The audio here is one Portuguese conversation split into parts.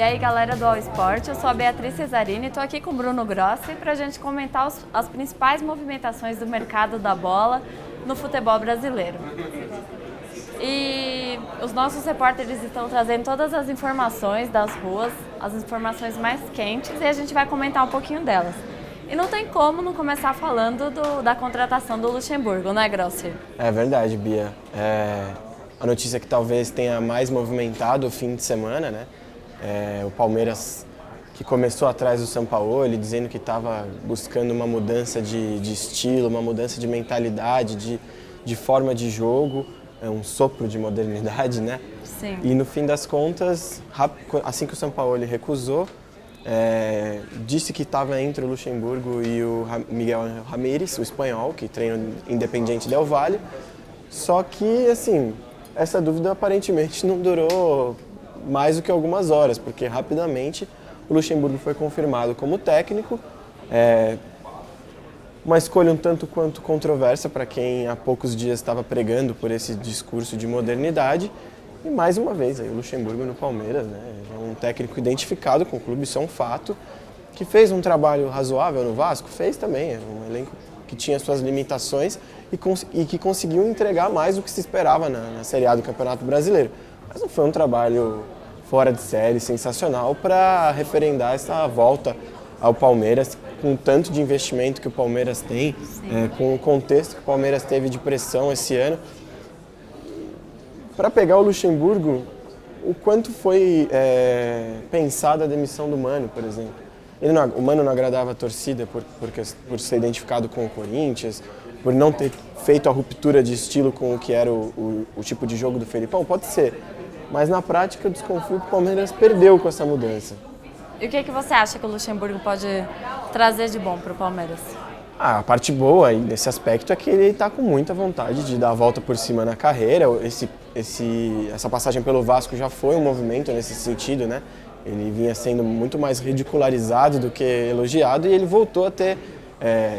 aí, galera do All Sport, eu sou a Beatriz Cesarini e estou aqui com o Bruno Grossi para a gente comentar as principais movimentações do mercado da bola no futebol brasileiro. E os nossos repórteres estão trazendo todas as informações das ruas, as informações mais quentes, e a gente vai comentar um pouquinho delas. E não tem como não começar falando da contratação do Luxemburgo, né, Grossi? É verdade, Bia. A notícia que talvez tenha mais movimentado o fim de semana, né? O Palmeiras, que começou atrás do Sampaoli, dizendo que estava buscando uma mudança de estilo, uma mudança de mentalidade, de forma de jogo, um sopro de modernidade, né? Sim. E no fim das contas, assim que o Sampaoli recusou, disse que estava entre o Luxemburgo e o Miguel Ramírez, o espanhol, que treina o Independiente Del Valle. Só que, assim, essa dúvida aparentemente não durou mais do que algumas horas, porque rapidamente o Luxemburgo foi confirmado como técnico. Uma escolha um tanto quanto controversa para quem há poucos dias estava pregando por esse discurso de modernidade. E mais uma vez, aí, o Luxemburgo no Palmeiras, né? É um técnico identificado com o clube, isso é um fato, que fez um trabalho razoável no Vasco, fez também, é um elenco que tinha suas limitações e que conseguiu entregar mais do que se esperava na Série A do Campeonato Brasileiro. Mas não foi um trabalho fora de série, sensacional, para referendar essa volta ao Palmeiras, com o tanto de investimento que o Palmeiras tem, com o contexto que o Palmeiras teve de pressão esse ano. Para pegar o Luxemburgo, o quanto foi pensada a demissão do Mano, por exemplo. O Mano não agradava a torcida por ser identificado com o Corinthians, por não ter feito a ruptura de estilo com o que era o tipo de jogo do Felipão, pode ser. Mas na prática eu desconfio que o Palmeiras perdeu com essa mudança. E o que você acha que o Luxemburgo pode trazer de bom para o Palmeiras? A parte boa aí nesse aspecto é que ele está com muita vontade de dar a volta por cima na carreira. Essa passagem pelo Vasco já foi um movimento nesse sentido, né? Ele vinha sendo muito mais ridicularizado do que elogiado e ele voltou a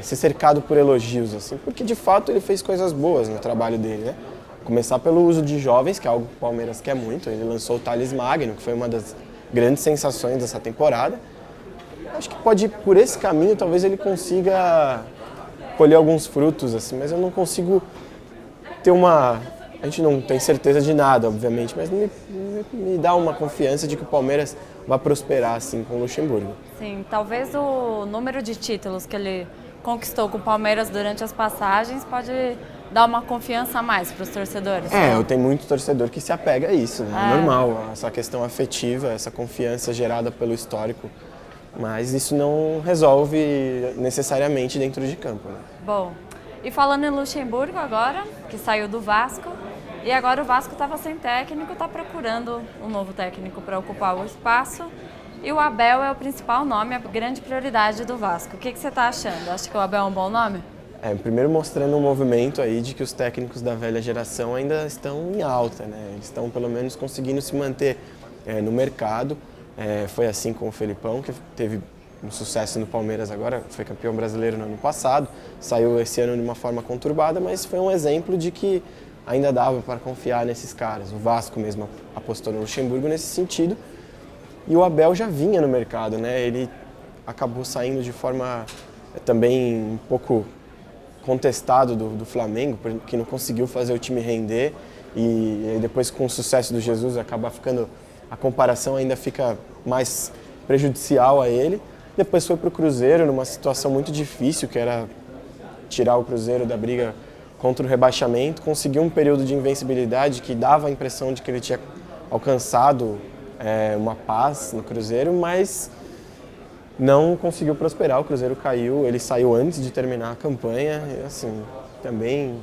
ser cercado por elogios, assim, porque de fato ele fez coisas boas no trabalho dele, né? Começar pelo uso de jovens, que é algo que o Palmeiras quer muito. Ele lançou o Thales Magno, que foi uma das grandes sensações dessa temporada. Acho que pode ir por esse caminho, talvez ele consiga colher alguns frutos, assim, mas eu não consigo ter a gente não tem certeza de nada, obviamente, mas me dá uma confiança de que o Palmeiras vai prosperar assim com o Luxemburgo. Sim, talvez o número de títulos que ele conquistou com o Palmeiras durante as passagens pode dar uma confiança a mais para os torcedores. Eu tenho muito torcedor que se apega a isso, né? É normal, essa questão afetiva, essa confiança gerada pelo histórico. Mas isso não resolve necessariamente dentro de campo, né? Bom, e falando em Luxemburgo agora, que saiu do Vasco, e agora o Vasco estava sem técnico, está procurando um novo técnico para ocupar o espaço, e o Abel é o principal nome, a grande prioridade do Vasco. O que você está achando? Acha que o Abel é um bom nome? Primeiro mostrando um movimento aí de que os técnicos da velha geração ainda estão em alta, né? Eles estão pelo menos conseguindo se manter no mercado. Foi assim com o Felipão, que teve um sucesso no Palmeiras agora, foi campeão brasileiro no ano passado, saiu esse ano de uma forma conturbada, mas foi um exemplo de que ainda dava para confiar nesses caras. O Vasco mesmo apostou no Luxemburgo nesse sentido, e o Abel já vinha no mercado, né? Ele acabou saindo de forma também um pouco contestado do Flamengo, porque não conseguiu fazer o time render, e depois com o sucesso do Jesus a comparação ainda fica mais prejudicial a ele. Depois foi para o Cruzeiro, numa situação muito difícil, que era tirar o Cruzeiro da briga contra o rebaixamento. Conseguiu um período de invencibilidade que dava a impressão de que ele tinha alcançado uma paz no Cruzeiro, mas não conseguiu prosperar. O Cruzeiro caiu, ele saiu antes de terminar a campanha. E, assim, também,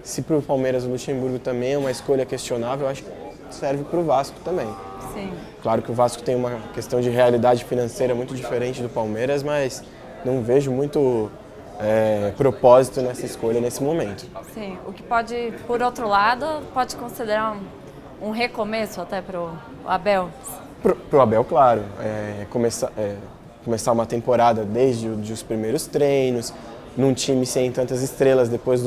se para o Palmeiras o Luxemburgo também é uma escolha questionável, eu acho que serve para o Vasco também. Sim. Claro que o Vasco tem uma questão de realidade financeira muito diferente do Palmeiras, mas não vejo muito propósito nessa escolha nesse momento. Sim, o que pode, por outro lado, pode considerar um recomeço até para o Abel? Para o Abel, claro. Começar uma temporada desde os primeiros treinos, num time sem tantas estrelas, depois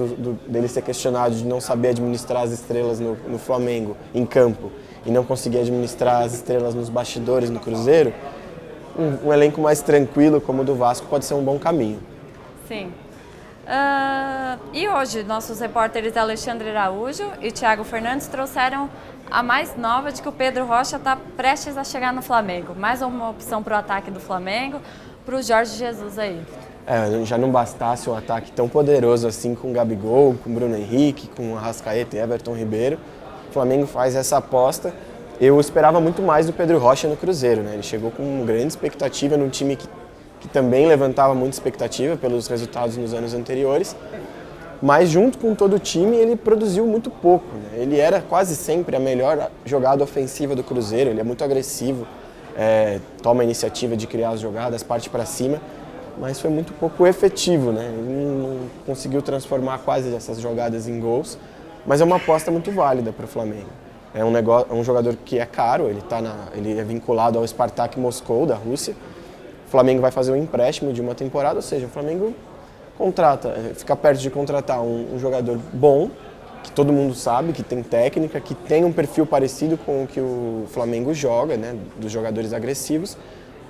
dele ser questionado de não saber administrar as estrelas no Flamengo, em campo, e não conseguir administrar as estrelas nos bastidores no Cruzeiro, um elenco mais tranquilo como o do Vasco pode ser um bom caminho. Sim. E hoje, nossos repórteres Alexandre Araújo e Thiago Fernandes trouxeram a mais nova de que o Pedro Rocha está prestes a chegar no Flamengo. Mais uma opção para o ataque do Flamengo, para o Jorge Jesus aí. Já não bastasse um ataque tão poderoso assim com o Gabigol, com o Bruno Henrique, com o Arrascaeta e Everton Ribeiro. O Flamengo faz essa aposta. Eu esperava muito mais do Pedro Rocha no Cruzeiro, né? Ele chegou com uma grande expectativa num time que também levantava muita expectativa pelos resultados nos anos anteriores, mas junto com todo o time ele produziu muito pouco, né? Ele era quase sempre a melhor jogada ofensiva do Cruzeiro, ele é muito agressivo, toma a iniciativa de criar as jogadas, parte para cima, mas foi muito pouco efetivo, né? Ele não conseguiu transformar quase essas jogadas em gols, mas é uma aposta muito válida para o Flamengo. É um jogador que é caro, ele é vinculado ao Spartak Moscou, da Rússia. O Flamengo vai fazer um empréstimo de uma temporada, ou seja, o Flamengo fica perto de contratar um jogador bom, que todo mundo sabe, que tem técnica, que tem um perfil parecido com o que o Flamengo joga, né, dos jogadores agressivos,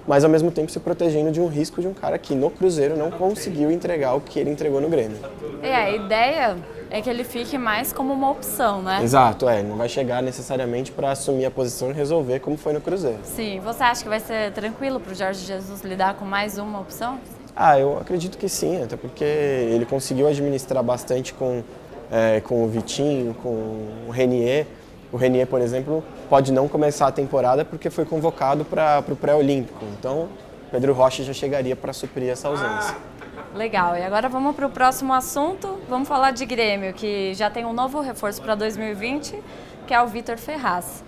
mas ao mesmo tempo se protegendo de um risco de um cara que no Cruzeiro não conseguiu entregar o que ele entregou no Grêmio. A ideia é que ele fique mais como uma opção, né? Exato, não vai chegar necessariamente para assumir a posição e resolver como foi no Cruzeiro. Sim, você acha que vai ser tranquilo para o Jorge Jesus lidar com mais uma opção? Eu acredito que sim, até porque ele conseguiu administrar bastante com o Vitinho, com o Renier. O Renier, por exemplo, pode não começar a temporada porque foi convocado para o pré-olímpico. Então, Pedro Rocha já chegaria para suprir essa ausência. Legal, e agora vamos para o próximo assunto. Vamos falar de Grêmio, que já tem um novo reforço para 2020, que é o Vitor Ferraz.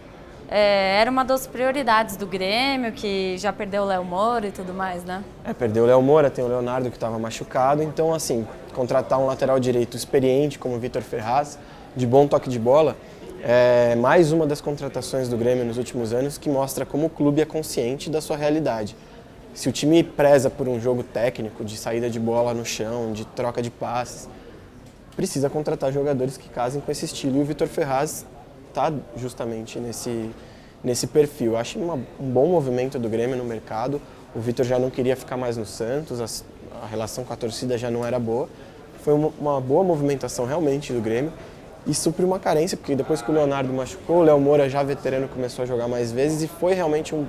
Era uma das prioridades do Grêmio, que já perdeu o Léo Moura e tudo mais, né? Perdeu o Léo Moura, tem o Leonardo que estava machucado. Então, assim, contratar um lateral direito experiente como o Vitor Ferraz, de bom toque de bola, é mais uma das contratações do Grêmio nos últimos anos que mostra como o clube é consciente da sua realidade. Se o time preza por um jogo técnico, de saída de bola no chão, de troca de passes, precisa contratar jogadores que casem com esse estilo. E o Vitor Ferraz está justamente nesse perfil. Acho um bom movimento do Grêmio no mercado. O Vitor já não queria ficar mais no Santos, a relação com a torcida já não era boa. Foi uma boa movimentação realmente do Grêmio. E supre uma carência, porque depois que o Leonardo machucou, o Léo Moura, já veterano, começou a jogar mais vezes e foi realmente um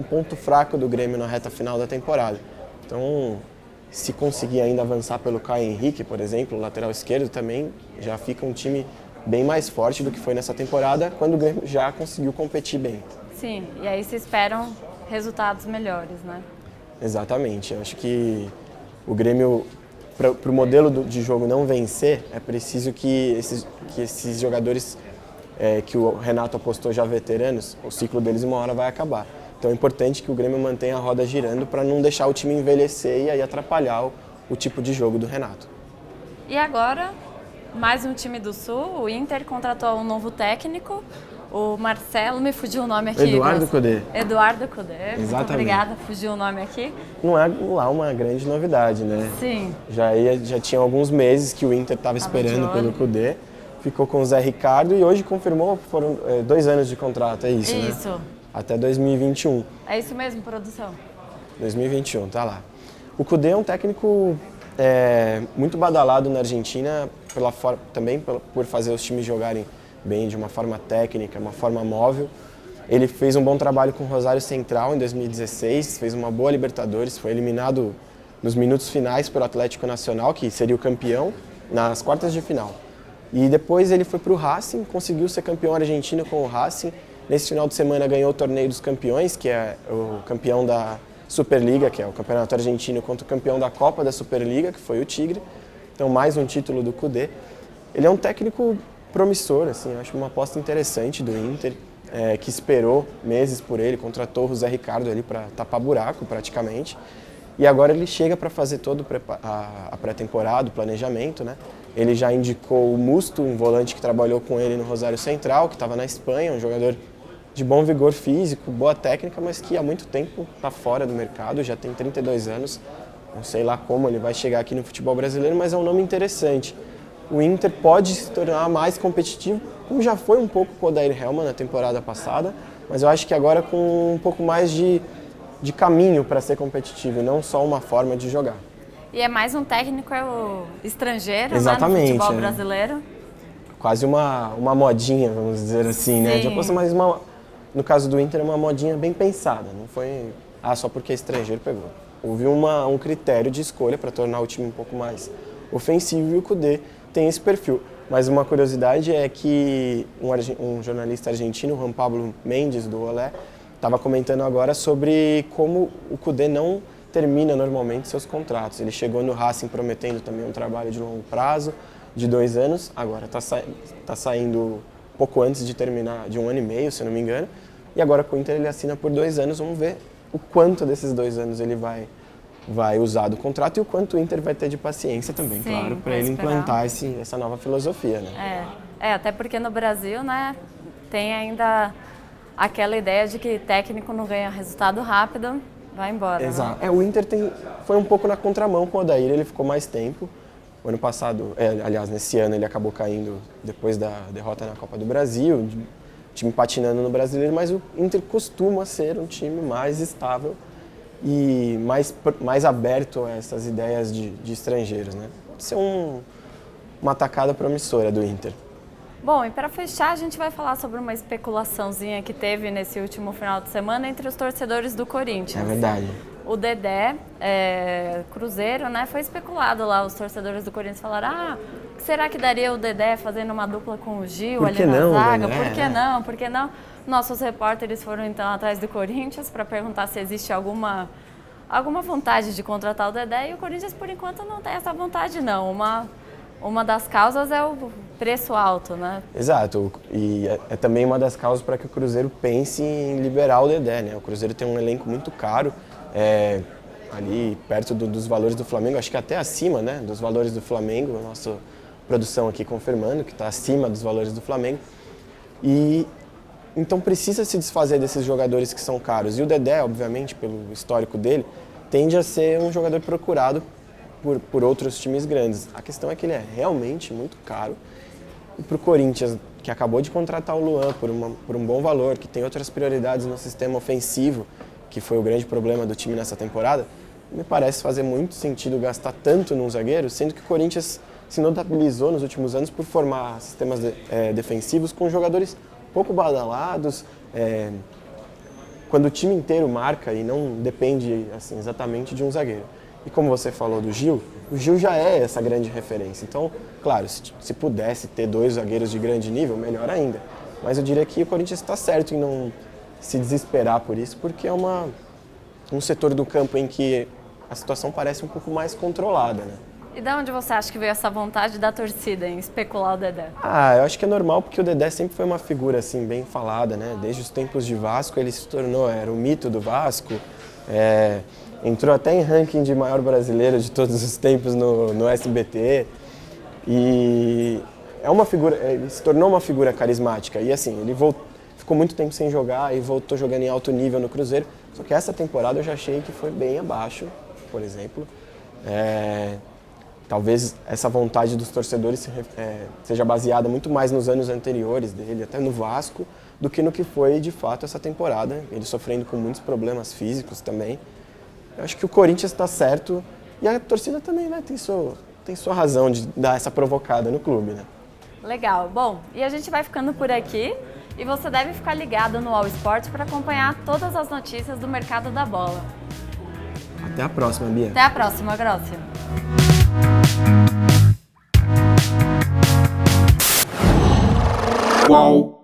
ponto fraco do Grêmio na reta final da temporada. Então, se conseguir ainda avançar pelo Caio Henrique, por exemplo, o lateral esquerdo, também já fica um time bem mais forte do que foi nessa temporada, quando o Grêmio já conseguiu competir bem. Sim, e aí se esperam resultados melhores, né? Exatamente. Eu acho que o Grêmio, para o modelo de jogo não vencer, é preciso que esses jogadores que o Renato apostou já veteranos, o ciclo deles uma hora vai acabar. Então é importante que o Grêmio mantenha a roda girando para não deixar o time envelhecer e aí atrapalhar o tipo de jogo do Renato. E agora, mais um time do Sul, o Inter contratou um novo técnico, o Marcelo, me fugiu o nome aqui. Eduardo Cudê. Eduardo Cudê, Exatamente. muito obrigada, fugiu o nome aqui. Não é lá uma grande novidade, né? Sim. Já tinha alguns meses que o Inter estava esperando pelo Cudê, ficou com o Zé Ricardo e hoje confirmou, foram 2 anos de contrato, é isso, né? Isso. Até 2021. É isso mesmo, produção? 2021, tá lá. O Cudê é um técnico muito badalado na Argentina, também por fazer os times jogarem bem de uma forma técnica, uma forma móvel. Ele fez um bom trabalho com o Rosário Central em 2016, fez uma boa Libertadores, foi eliminado nos minutos finais pelo Atlético Nacional, que seria o campeão, nas quartas de final. E depois ele foi para o Racing, conseguiu ser campeão argentino com o Racing. Nesse final de semana ganhou o Torneio dos Campeões, que é o campeão da Superliga, que é o campeonato argentino, contra o campeão da Copa da Superliga, que foi o Tigre. Então mais um título do Cudê. Ele é um técnico promissor, assim, acho uma aposta interessante do Inter, que esperou meses por ele, contratou o Zé Ricardo ali para tapar buraco praticamente. E agora ele chega para fazer toda a pré-temporada, o planejamento, né? Ele já indicou o Musto, um volante que trabalhou com ele no Rosário Central, que estava na Espanha, um jogador de bom vigor físico, boa técnica, mas que há muito tempo está fora do mercado, já tem 32 anos. Não sei lá como ele vai chegar aqui no futebol brasileiro, mas é um nome interessante. o Inter pode se tornar mais competitivo, como já foi um pouco com o Odair Hellmann na temporada passada, mas eu acho que agora com um pouco mais de caminho para ser competitivo, e não só uma forma de jogar. E é mais um técnico estrangeiro, Exatamente, né, no futebol brasileiro. Quase uma modinha, vamos dizer assim, né? De aposta, mas no caso do Inter é uma modinha bem pensada, não foi só porque é estrangeiro pegou. Houve um critério de escolha para tornar o time um pouco mais ofensivo e o Kudê tem esse perfil. Mas uma curiosidade é que um jornalista argentino, Juan Pablo Mendes, do Olé, estava comentando agora sobre como o Kudê não termina normalmente seus contratos. Ele chegou no Racing prometendo também um trabalho de longo prazo, de 2 anos, agora está saindo pouco antes de terminar, de 1 ano e meio, se eu não me engano, e agora com o Inter ele assina por 2 anos, vamos ver o quanto desses 2 anos ele vai usar do contrato e o quanto o Inter vai ter de paciência também, sim, claro, para ele implantar essa nova filosofia, né? Até porque no Brasil, né, tem ainda aquela ideia de que técnico não ganha resultado rápido, vai embora. Exato. Né? O Inter foi um pouco na contramão com o Odair, ele ficou mais tempo. O ano passado, aliás, nesse ano ele acabou caindo depois da derrota na Copa do Brasil, o time patinando no Brasileiro, mas o Inter costuma ser um time mais estável e mais aberto a essas ideias de estrangeiros, né? Pode ser uma atacada promissora do Inter. Bom, e para fechar, a gente vai falar sobre uma especulaçãozinha que teve nesse último final de semana entre os torcedores do Corinthians. É verdade. O Dedé, Cruzeiro, né, foi especulado lá, os torcedores do Corinthians falaram, o que será que daria o Dedé fazendo uma dupla com o Gil ali na zaga? Por que não? Por que não? Nossos repórteres foram então atrás do Corinthians para perguntar se existe alguma vontade de contratar o Dedé e o Corinthians, por enquanto, não tem essa vontade não. Uma das causas é o preço alto, né? Exato, e é também uma das causas para que o Cruzeiro pense em liberar o Dedé, né? O Cruzeiro tem um elenco muito caro, ali perto dos valores do Flamengo, acho que até acima, né, dos valores do Flamengo, a nossa produção aqui confirmando que está acima dos valores do Flamengo. E então precisa se desfazer desses jogadores que são caros. E o Dedé, obviamente, pelo histórico dele, tende a ser um jogador procurado por outros times grandes. A questão é que ele é realmente muito caro. E para o Corinthians, que acabou de contratar o Luan por um bom valor, que tem outras prioridades no sistema ofensivo, que foi o grande problema do time nessa temporada, me parece fazer muito sentido gastar tanto num zagueiro, sendo que o Corinthians se notabilizou nos últimos anos por formar sistemas defensivos com jogadores pouco badalados, quando o time inteiro marca e não depende assim, exatamente de um zagueiro. E como você falou do Gil, o Gil já é essa grande referência. Então, claro, se pudesse ter 2 zagueiros de grande nível, melhor ainda. Mas eu diria que o Corinthians está certo em não se desesperar por isso, porque é um setor do campo em que a situação parece um pouco mais controlada, né? E de onde você acha que veio essa vontade da torcida em especular o Dedé? Eu acho que é normal, porque o Dedé sempre foi uma figura assim, bem falada, né? Desde os tempos de Vasco, ele se tornou, era o mito do Vasco, entrou até em ranking de maior brasileiro de todos os tempos no SBT. E é uma figura, ele se tornou uma figura carismática. E assim, ele ficou muito tempo sem jogar e voltou jogando em alto nível no Cruzeiro. Só que essa temporada eu já achei que foi bem abaixo, por exemplo. Talvez essa vontade dos torcedores seja baseada muito mais nos anos anteriores dele, até no Vasco, do que no que foi de fato essa temporada. Ele sofrendo com muitos problemas físicos também. Eu acho que o Corinthians está certo e a torcida também, né, tem sua razão de dar essa provocada no clube, né? Legal. Bom, e a gente vai ficando por aqui e você deve ficar ligado no All Sports para acompanhar todas as notícias do mercado da bola. Até a próxima, Bia. Até a próxima, Grossi. Qual?